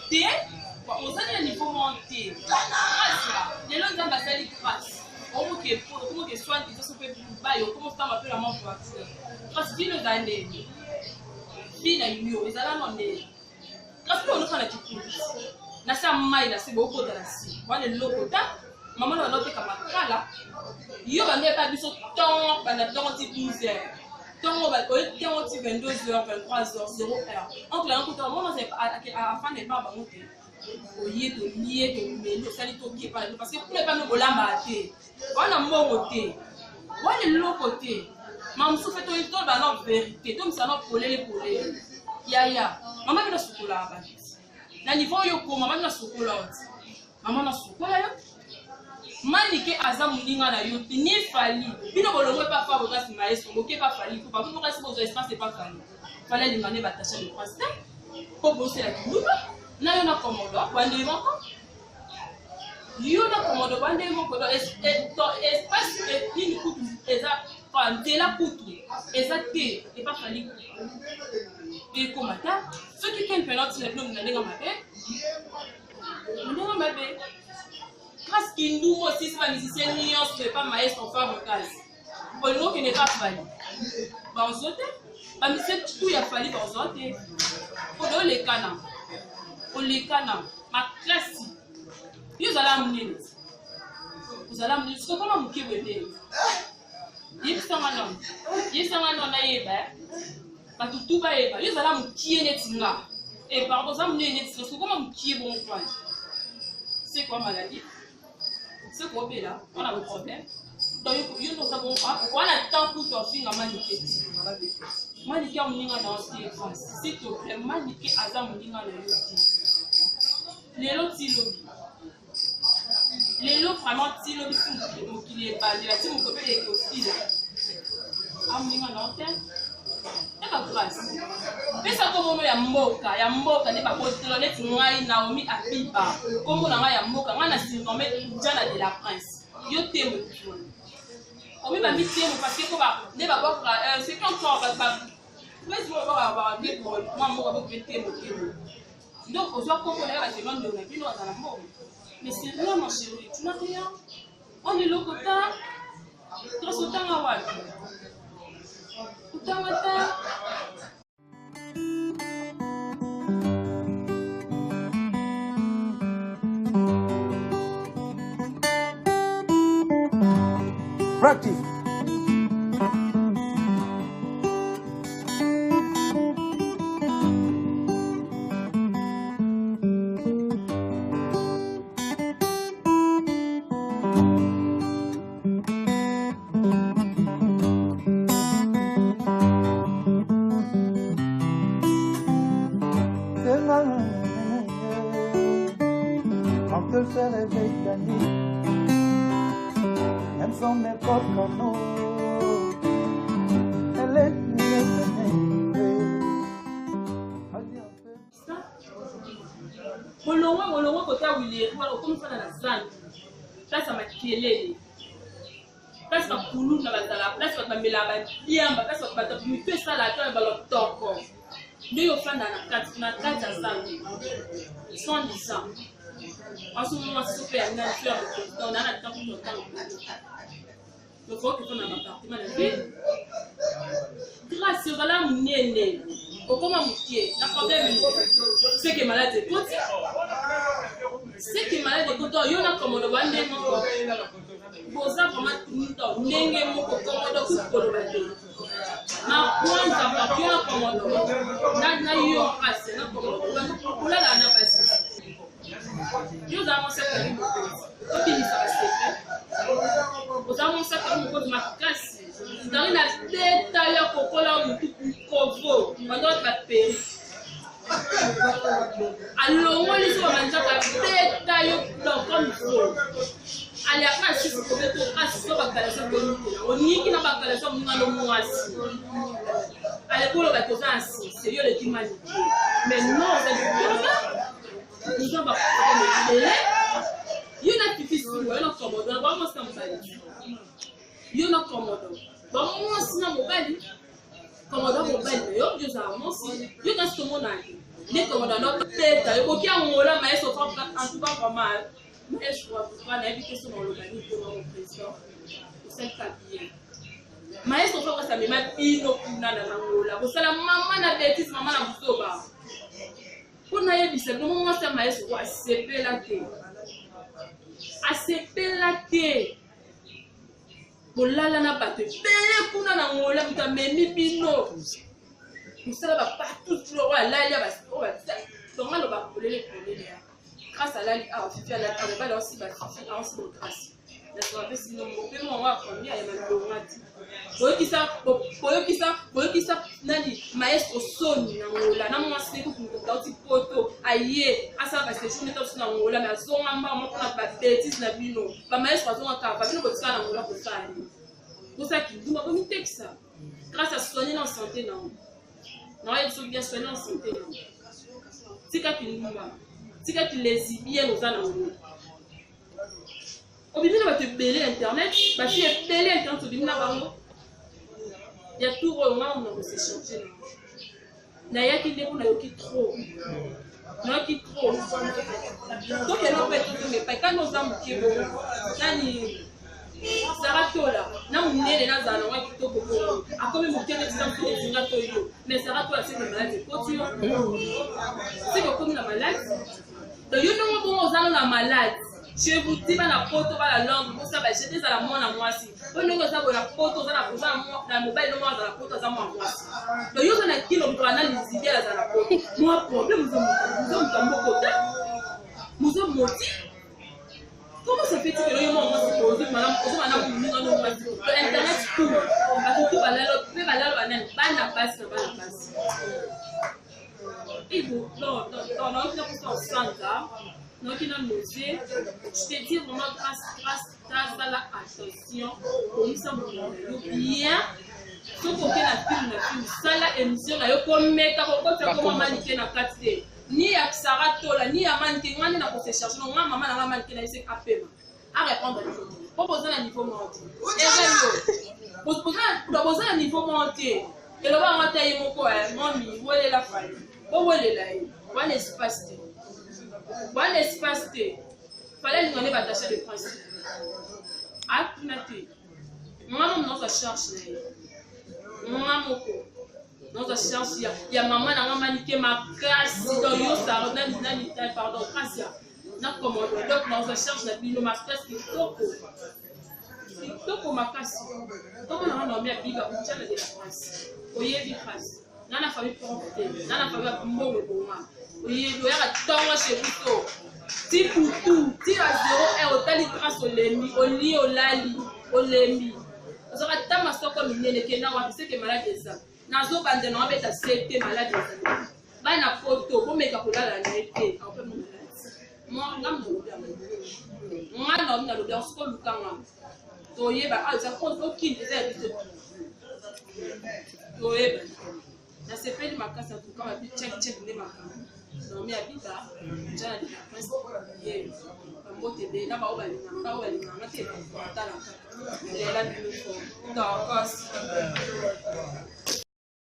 thé, on s'en est niveau monté. Les gens dans la salle de grâce. Comment que soit ils se fait pour bailler, comment ça m'appelle la manche voiture. Parce que nous allons fille na yo, ils allaient non né. Parce que on a fait la petite. Na sa mai na se beaucoup de la si. Moi le lokota, maman na noté comme kala. Yo ba ne pas biso temps, ba na temps 12 heures. Temps ba ko temps 22 heures, 23 heures, 0 heure. Oncle un coup de moment c'est à fin de pas ba monter. Oye to lié to melo sali to qui pas parce que pour ne pas me bolamba té. On a mon côté. On est l'autre côté. Maman se fait une tole ba non vérité. Donc ça non polé. Ya. Maman me na sukola ba. Na niveau yo ko maman na sukola. Maman na sukola yo. Manike aza muninga na yo ni fali. Bino bolongo pas fa boka si maestro, boke pas fali. Faut pas que boka si bozo espace c'est pas fali. Fallait demander batacha le pasteur. Pour bosser la kilouba. Na yo na komodo kwande moko. Yo na komodo kwande moko espace ni kutu eza de la kutu eza te et pas fali. Et comme ça, ceux qui tiennent penalty na bino ndanga mabe. Ndanga mabe. Parce qu'il nous aussi, c'est pas musicien, ni on ne pas maestro en femme vocal. Pour nous qui n'est pas fallu. Bah, on saute. Bah, mais c'est tout, il a fallu qu'on saute. Pour nous, les canons. Pour les canons. Ma classe. Vous allez amener. Vous allez amener. C'est comment vous qui vous aidez. Il s'en va non. Il s'en va non, naïe. Bah, tout va y aller. Vous allez amener qui est net. Et par exemple, vous allez amener. C'est comment vous qui est bon point. C'est quoi maladie? Ce qu'on fait là, on a un problème. Donc, nous avons pas. On a tant pour toi, si on a maniqué. Maniqué, on a dans ce France. S'il te plaît, maniqué, Azam, on a le loti. Les lots vraiment, si l'on dit qu'il est basé là, si mon copain est aussi là. Ah, on a l'antenne. Et ma grâce. Mais ça, comme on a Moka, n'est pas pour te donner Naomi à Pipa. Comme on a Moka, on a surnommé Diana de la Prince. Yo t'aime. On va mettre parce que n'est pas bon. C'est quand on va. Mais je vais avoir des pour moi, moi, avec des thèmes. Donc, on doit comprendre la demande de la vie dans la mort. Mais c'est rien, mon chéri. Tu n'as rien. On est le côté. Trop ce temps à voir. Practice. Molongo côté où il est, comme ça dans la salle. Là, ça m'a tiré. Là, ça m'a coulé dans la place, ça m'a mis la bien, là, ça m'a mis tout ça là, ça m'a mis deux au fond dans la carte à ça. Sans dire ça. En ce moment, c'est super, on a le temps pour le temps. Donc, il faut qu'on ait un appartement de vie. Grâce à la monnaie, comment vous dites, la problème, c'est que malade est petit. C'est que malade est content. Il y a comme on le voit, pour ça, comment nous t'en n'engue mon commando pour le bateau. Ma pointe à papier, on a commando. N'a eu en face, n'a commando. Pour la n'a pas passé. Nous avons cette année. Puis ça va se faire. Nous avons cette année pour ma classe. Dans la tête d'ailleurs pour qu'on a un tout convo, on doit pas payer. Alors on les voit maintenant la tête d'ailleurs comme il faut. Allez après si vous pouvez tout assurer la calation communauté. On n'y qui n'a pas calation nous allons nous assis. Allez pour le bateau assis, c'est eux les humanité. Mais non, nous avons pas de délai. Il y en a qui font ça, il y en a qui font ça, vraiment c'est comme ça. Il y en a qui font ça. Bon, moi, si on mobile, comme on a mobile, mais on dit ça, moi aussi, il y a ce monde-là. ni comme dans notre tête et aucun ngola mais so en tout cas vraiment mais je crois pas na éviter son lobani pour mon président c'est pas bien mais so fa ça me met ino kuna na ngola ko sala mama na bêtise mama na busoba kuna yebisa no mo sa mais so asepela te bolala na bato pele kuna na ngola mutamemi bino musala ba partout toujours wa la ya ba so ba donc on va coller grâce à la fifi à la va aussi ba fifi en ce grâce la soirée sinon mon père moi combien il m'a donné boyo kisa nani maestro soni na ngola na mwa seko kunta uti poto aye asa ba se chune to na ngola mais azonga mama pour na ba bêtise na bino ba maestro azonga ka ba bino ko tsana na ngola ko tsana pour ça qui vous m'a pas mis ça grâce à soigner en santé non il faut bien soigner en santé non tika tu les bien aux anangos au début on va te belé internet parce que est belé internet au début na bango il y a tout vraiment on s'est changé na ya qui début na yoki trop na qui trop donc il n'en peut tout mais pas quand nous avons qui bon nani Saratola na munene na zana wa kitoko ko akomi mukene tsampo ezinga to yo mais Saratola c'est une maladie potio c'est que comme la maladie donc yo non bon ozana na malade je vous dis ba na poto ba la langue pour ça ba jeter à la mona mwasi on ngo za bo la poto za na poza na mobile no za la poto za mwasi donc yo na kilo pour analyse idée za la poto moi problème nous sommes côté nous sommes moti. Comment ça fait que le monde se pose madame comment on a mis dans nos internet tout parce que tout va là bana passe et bon non qui n'a pas ça non qui n'a nosé je te dis vraiment grâce à la attention comme ça mon bien tout pour que la film ça la émission là yo comme mettre comment maniquer na qualité ni à Saratola ni à manquer ngani na ko se chercher non maman na manquer na essayer apema à répondre pour poser un niveau monté et pour poser un niveau monté et là on va tailler mon quoi mami wole la faille wole la one espace fallait nous donner attacher le principe à tunate moi non ça cherche moi moko dans la science il y a maman na maniqué ma classe dans yo ça nani pardon grâce na comment donc dans la science na bino ma classe qui toko ma classe comment na na mia biga uchana de la France oyebi classe na na famille profiter na na famille mbongo boma oyebi ya tonga chez buto ti putu ti à 0 au tali trace olemi oli olali olemi ça va ta masoko minene ke na wa c'est que malade ça nazo bande na beta CT malade bana photo ko meka ko la na été en fait moi ngam do bien moi non na do bien ko lukanga to yeba a za ko to kin des biso to yeba na se fait makasa to kama bi check ne makama non mais habita jana de la France ye mbote be na ba obali na te tala la bi ko to